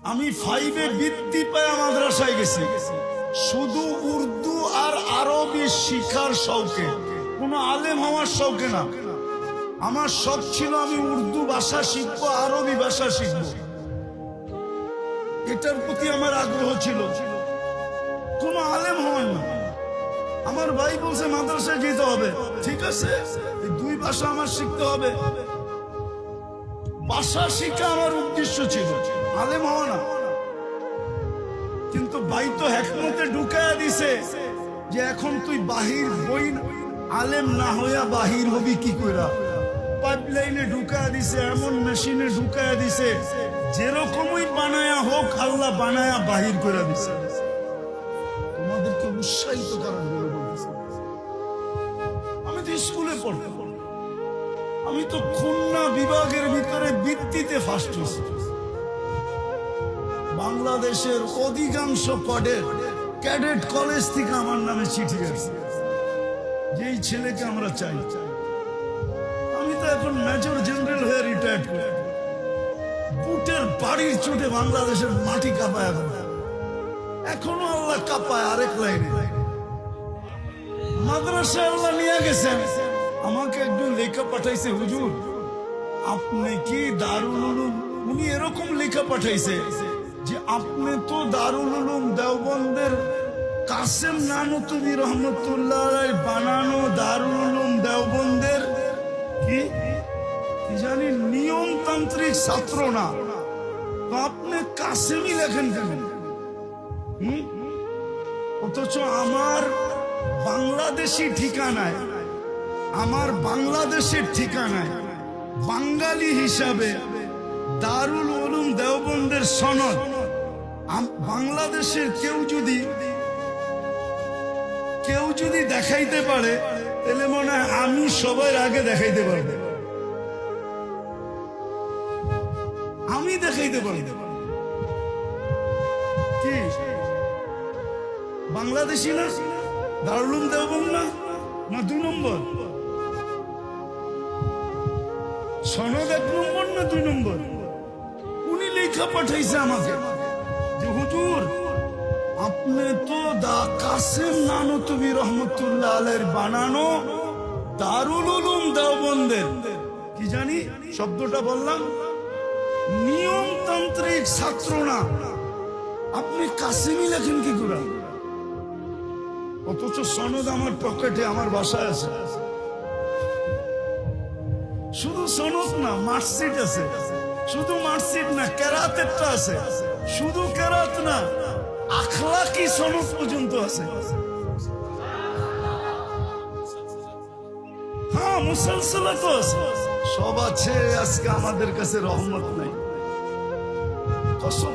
আমি 5-এ বৃত্তি পায় মাদ্রাসায় গেছি শুধু উর্দু আর আরবি শিখার শৌকে, কোনো আলেম হওয়ার শৌকে না। আমার শখ ছিল আমি উর্দু ভাষা শিখবো, আরবি ভাষা শিখবো, এটার প্রতি আমার আগ্রহ ছিল, কোনো আলেম হওয়ার না। আমার ভাই বলছে মাদ্রাসায় যেতে হবে, ঠিক আছে, এই 2 ভাষা আমার শিখতে হবে। ভাষা শিখা আমার উদ্দেশ্য ছিল, আলেম হওয়া না। কিন্তু ভাই তো হেকমতে ঢুকায়া দিছে যে এখন তুই বাহির বই আলেম না হইয়া বাহির হবি কি কইরা। পাইপলাইনে ঢুকায়া দিছে, এমন মেশিনে ঢুকায়া দিছে, যেরকমই বানায়া হোক আল্লাহ বানায়া বাহির করে দিছে। তোমাদেরকে উৎসাহিত করার জন্য বলতেছি। আমি তো স্কুলে পড়তাম, আমি তো খুলনা বিভাগের ভিতরে বৃত্তিতে ফার্স্ট হয়েছি। বাংলাদেশের অধিকাংশ ক্যাডেট কলেজ থেকে আমার নামে চিঠি গেছে, যেই ছেলেকে আমরা চাই। আমি তো এখন মেজর জেনারেল হয়ে রিটায়ার্ড করি। বুটের বাড়ির চোটে বাংলাদেশের মাটি কাঁপায়, এখনো আল্লাহ কাঁপায় আরেক লাইনে। মাদ্রাসায় আল্লাহ নিয়ে গেছেন। আমাকে একজন লেখা পাঠাইছে, হুজুর আপনি কি দারুল উলুম, উনি এরকম লেখা পাঠাইছে যে আপনি তো দারুল উলুম দেওবন্দের কাসেম নানুতুবি রহমতুল্লাহ বানানো দারুল উলুম দেওবন্দের কি জানি নিয়মতান্ত্রিক ছাত্র না, তো আপনি কাসেমই লেখেন কেন? অথচ আমার বাংলাদেশি ঠিকানায়, আমার বাংলাদেশের ঠিকানায় বাঙালি হিসাবে দারুল উলুম দেওবন্দের সনদ বাংলাদেশের কেউ যদি দেখাইতে পারে তাহলে মনে হয় আমি সবার আগে দেখাইতে পারবো, আমি দেখাইতে পারবো। কি বাংলাদেশি না, দারুল উলুম দেওবন্দ না, না 2 নম্বর সনদ, 1 নম্বর না 2 নম্বর? উনি লেখা পাঠাইছে আমাকে যে হুজুর আপনি তো কাসেম নানুতুবি রহমতুল্লাহ আলাইহির বানানো দারুল উলুম দেওবন্দের কি জানি শব্দটা বললাম নিয়মতান্ত্রিক ছাত্র না, আপনি কাসেমই লেখেন কি করে? অথচ সনদ আমার পকেটে, আমার বাসায় আছে। শুধু সনদ না, মার্কশিট আছে। শুধু মার্কশিট না, কেরাতেরটা আছে। শুধু কেরাত না, আখলাকি সনদ পর্যন্ত আছে। হ্যাঁ, মুসালসালাত আছে, সব আছে। আজকে আমাদের কাছে রহমত নাই, কসম।